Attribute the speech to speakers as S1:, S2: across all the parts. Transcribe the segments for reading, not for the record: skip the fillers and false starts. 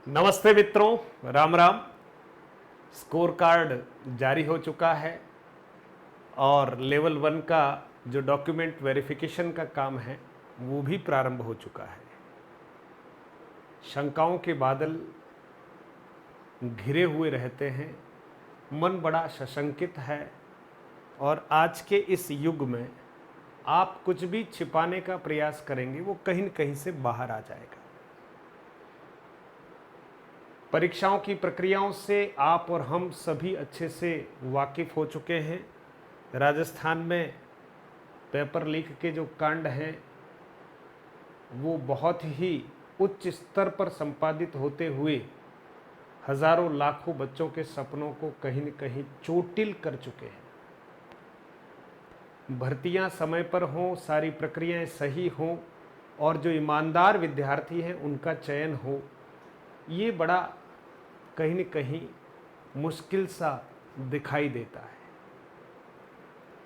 S1: नमस्ते मित्रों, Ram Ram. Score card जारी हो चुका है और लेवल 1 का जो डॉक्यूमेंट वेरिफिकेशन का काम है वो भी प्रारंभ हो चुका है। शंकाओं के बादल घिरे हुए रहते हैं, मन बड़ा सशंकित है और आज के इस युग में आप कुछ भी छिपाने का प्रयास करेंगे वो कहीं न कहीं से बाहर आ जाएगा। परीक्षाओं की प्रक्रियाओं से आप और हम सभी अच्छे से वाकिफ़ हो चुके हैं। राजस्थान में पेपर लीक के जो कांड हैं वो बहुत ही उच्च स्तर पर संपादित होते हुए हज़ारों लाखों बच्चों के सपनों को कहीं न कहीं चोटिल कर चुके हैं। भर्तियां समय पर हों, सारी प्रक्रियाएं सही हों और जो ईमानदार विद्यार्थी हैं उनका चयन हो, ये बड़ा कहीं न कहीं मुश्किल सा दिखाई देता है।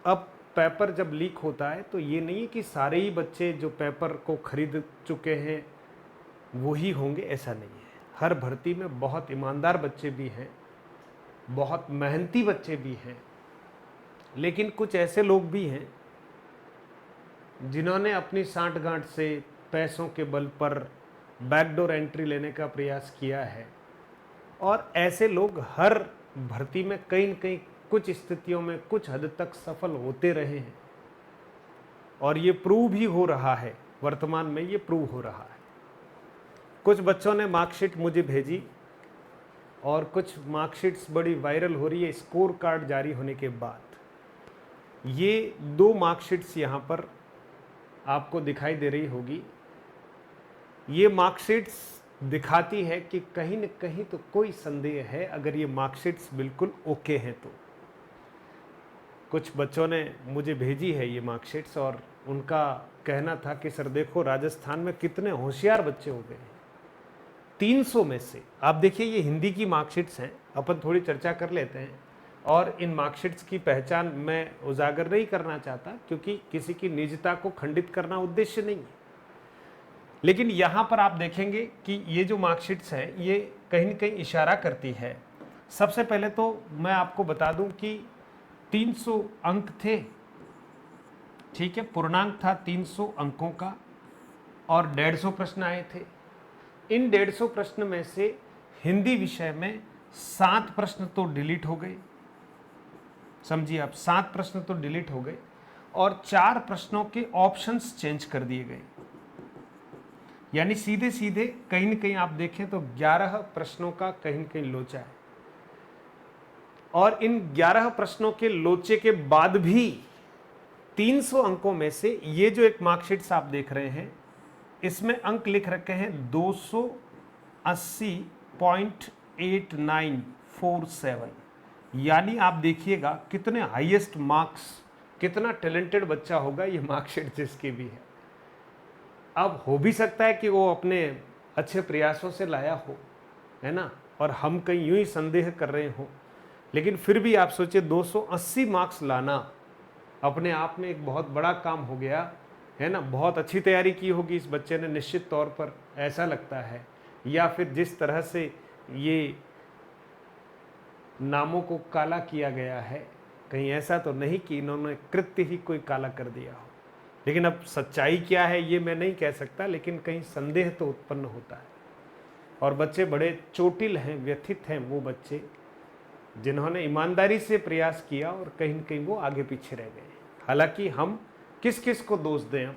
S1: अब पेपर जब लीक होता है तो ये नहीं है कि सारे ही बच्चे जो पेपर को खरीद चुके हैं वही होंगे, ऐसा नहीं है। हर भर्ती में बहुत ईमानदार बच्चे भी हैं, बहुत मेहनती बच्चे भी हैं, लेकिन कुछ ऐसे लोग भी हैं जिन्होंने अपनी सांठ-गांठ से पैसों के बल पर बैकडोर एंट्री लेने का प्रयास किया है और ऐसे लोग हर भर्ती में कहीं न कहीं कुछ स्थितियों में कुछ हद तक सफल होते रहे हैं और ये प्रूव भी हो रहा है। वर्तमान में ये प्रूव हो रहा है। कुछ बच्चों ने मार्कशीट मुझे भेजी और कुछ मार्कशीट्स बड़ी वायरल हो रही है स्कोर कार्ड जारी होने के बाद। ये 2 मार्कशीट्स यहाँ पर आपको दिखाई दे रही होगी। ये मार्कशीट्स दिखाती है कि कहीं न कहीं तो कोई संदेह है अगर ये मार्कशीट्स बिल्कुल ओके हैं तो। कुछ बच्चों ने मुझे भेजी है ये मार्कशीट्स और उनका कहना था कि सर देखो राजस्थान में कितने होशियार बच्चे हो गए हैं। 300 में से आप देखिए, ये हिंदी की मार्कशीट्स हैं, अपन थोड़ी चर्चा कर लेते हैं और इन मार्कशीट्स की पहचान मैं उजागर नहीं करना चाहता क्योंकि किसी की निजता को खंडित करना उद्देश्य नहीं है। लेकिन यहाँ पर आप देखेंगे कि ये जो मार्कशीट्स हैं ये कहीं न कहीं इशारा करती है। सबसे पहले तो मैं आपको बता दूं कि 300 अंक थे, ठीक है, पूर्णांक था 300 अंकों का और 150 प्रश्न आए थे। इन 150 प्रश्न में से हिंदी विषय में 7 प्रश्न तो डिलीट हो गए। समझिए आप, 7 प्रश्न तो डिलीट हो गए और 4 प्रश्नों के ऑप्शंस चेंज कर दिए गए। यानी सीधे सीधे कहीं न कहीं आप देखें तो 11 प्रश्नों का कहीं न कहीं लोचा है और इन 11 प्रश्नों के लोचे के बाद भी 300 अंकों में से ये जो एक मार्कशीट्स आप देख रहे हैं इसमें अंक लिख रखे हैं 280.8947। यानी आप देखिएगा कितने हाईएस्ट मार्क्स, कितना टैलेंटेड बच्चा होगा ये मार्कशीट जिसकी भी है। अब हो भी सकता है कि वो अपने अच्छे प्रयासों से लाया हो, है ना, और हम कहीं यूं ही संदेह कर रहे हो, लेकिन फिर भी आप सोचिए 280 मार्क्स लाना अपने आप में एक बहुत बड़ा काम हो गया, है ना। बहुत अच्छी तैयारी की होगी इस बच्चे ने निश्चित तौर पर, ऐसा लगता है, या फिर जिस तरह से ये नामों को काला किया गया है, कहीं ऐसा तो नहीं कि इन्होंने कृत्य ही कोई काला कर दिया हो। लेकिन अब सच्चाई क्या है ये मैं नहीं कह सकता, लेकिन कहीं संदेह तो उत्पन्न होता है और बच्चे बड़े चोटिल हैं, व्यथित हैं वो बच्चे जिन्होंने ईमानदारी से प्रयास किया और कहीं न कहीं वो आगे पीछे रह गए। हालांकि हम किस किस को दोष दें, हम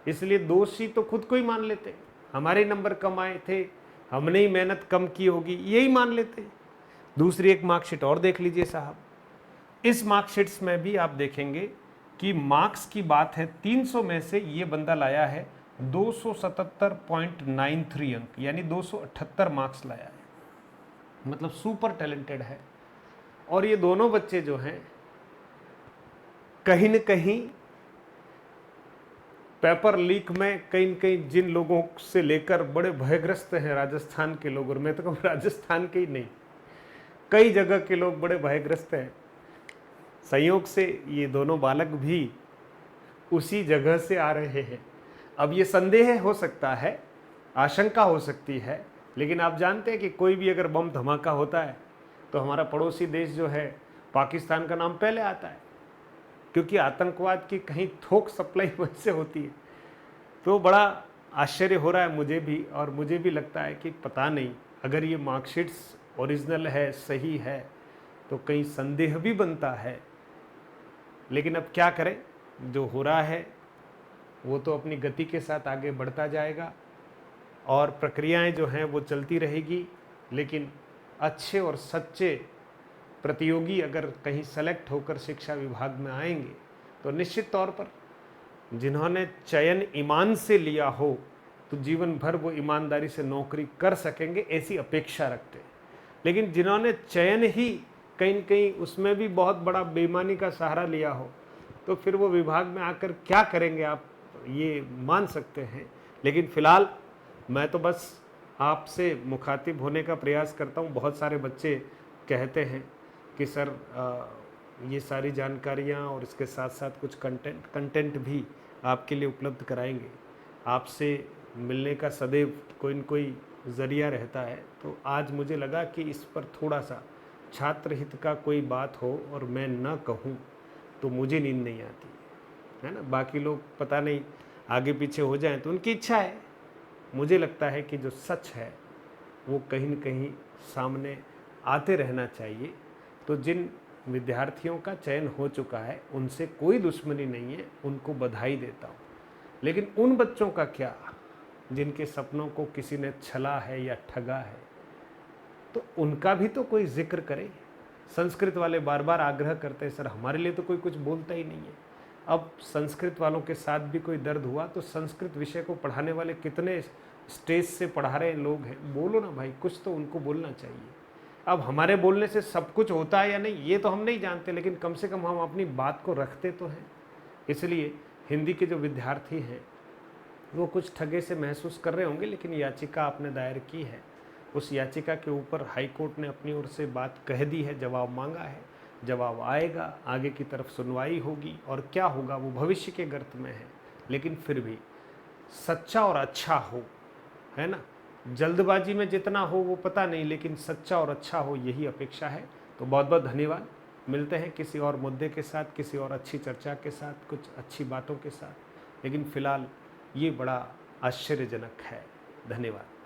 S1: इसलिए दोषी तो खुद को ही मान लेते, हमारे नंबर कम आए थे, हमने ही मेहनत कम की होगी, यही मान लेते। दूसरी एक मार्कशीट और देख लीजिए साहब। इस मार्कशीट्स में भी आप देखेंगे कि मार्क्स की बात है, 300 में से ये बंदा लाया है 277.93 अंक, यानी 278 मार्क्स लाया है, मतलब सुपर टैलेंटेड है। और ये दोनों बच्चे जो हैं कहीं न कहीं पेपर लीक में कहीं न कहीं जिन लोगों से लेकर बड़े भयग्रस्त हैं राजस्थान के लोग, और मैं तो कहूँ राजस्थान के ही नहीं, कई जगह के लोग बड़े भयग्रस्त हैं। संयोग से ये दोनों बालक भी उसी जगह से आ रहे हैं। अब ये संदेह हो सकता है, आशंका हो सकती है, लेकिन आप जानते हैं कि कोई भी अगर बम धमाका होता है तो हमारा पड़ोसी देश जो है पाकिस्तान का नाम पहले आता है, क्योंकि आतंकवाद की कहीं थोक सप्लाई वहीं से होती है। तो बड़ा आश्चर्य हो रहा है मुझे भी, और मुझे भी लगता है कि पता नहीं अगर ये मार्कशीट्स ओरिजिनल है, सही है, तो कहीं संदेह भी बनता है। लेकिन अब क्या करें, जो हो रहा है वो तो अपनी गति के साथ आगे बढ़ता जाएगा और प्रक्रियाएं जो हैं वो चलती रहेगी। लेकिन अच्छे और सच्चे प्रतियोगी अगर कहीं सेलेक्ट होकर शिक्षा विभाग में आएंगे तो निश्चित तौर पर जिन्होंने चयन ईमान से लिया हो तो जीवन भर वो ईमानदारी से नौकरी कर सकेंगे, ऐसी अपेक्षा रखते हैं। लेकिन जिन्होंने चयन ही कहीं न कहीं उसमें भी बहुत बड़ा बेईमानी का सहारा लिया हो तो फिर वो विभाग में आकर क्या करेंगे, आप ये मान सकते हैं। लेकिन फ़िलहाल मैं तो बस आपसे मुखातिब होने का प्रयास करता हूँ। बहुत सारे बच्चे कहते हैं कि सर ये सारी जानकारियाँ और इसके साथ साथ कुछ कंटेंट भी आपके लिए उपलब्ध कराएंगे। आपसे मिलने का सदैव कोई न कोई ज़रिया रहता है, तो आज मुझे लगा कि इस पर थोड़ा सा छात्र हित का कोई बात हो और मैं न कहूँ तो मुझे नींद नहीं आती है ना। बाकी लोग पता नहीं आगे पीछे हो जाएं तो उनकी इच्छा है। मुझे लगता है कि जो सच है वो कहीं न कहीं सामने आते रहना चाहिए। तो जिन विद्यार्थियों का चयन हो चुका है उनसे कोई दुश्मनी नहीं है, उनको बधाई देता हूँ। लेकिन उन बच्चों का क्या जिनके सपनों को किसी ने छला है या ठगा है, तो उनका भी तो कोई जिक्र करे। संस्कृत वाले बार बार आग्रह करते हैं सर हमारे लिए तो कोई कुछ बोलता ही नहीं है। अब संस्कृत वालों के साथ भी कोई दर्द हुआ तो संस्कृत विषय को पढ़ाने वाले कितने स्टेज से पढ़ा रहे लोग हैं, बोलो ना भाई, कुछ तो उनको बोलना चाहिए। अब हमारे बोलने से सब कुछ होता है या नहीं ये तो हम नहीं जानते, लेकिन कम से कम हम अपनी बात को रखते तो हैं। इसलिए हिंदी के जो विद्यार्थी हैं वो कुछ ठगे से महसूस कर रहे होंगे, लेकिन याचिका आपने दायर की है, उस याचिका के ऊपर हाई कोर्ट ने अपनी ओर से बात कह दी है, जवाब मांगा है, जवाब आएगा, आगे की तरफ सुनवाई होगी और क्या होगा वो भविष्य के गर्त में है। लेकिन फिर भी सच्चा और अच्छा हो, है ना। जल्दबाजी में जितना हो वो पता नहीं, लेकिन सच्चा और अच्छा हो यही अपेक्षा है। तो बहुत बहुत धन्यवाद। मिलते हैं किसी और मुद्दे के साथ, किसी और अच्छी चर्चा के साथ, कुछ अच्छी बातों के साथ। लेकिन फ़िलहाल ये बड़ा आश्चर्यजनक है। धन्यवाद।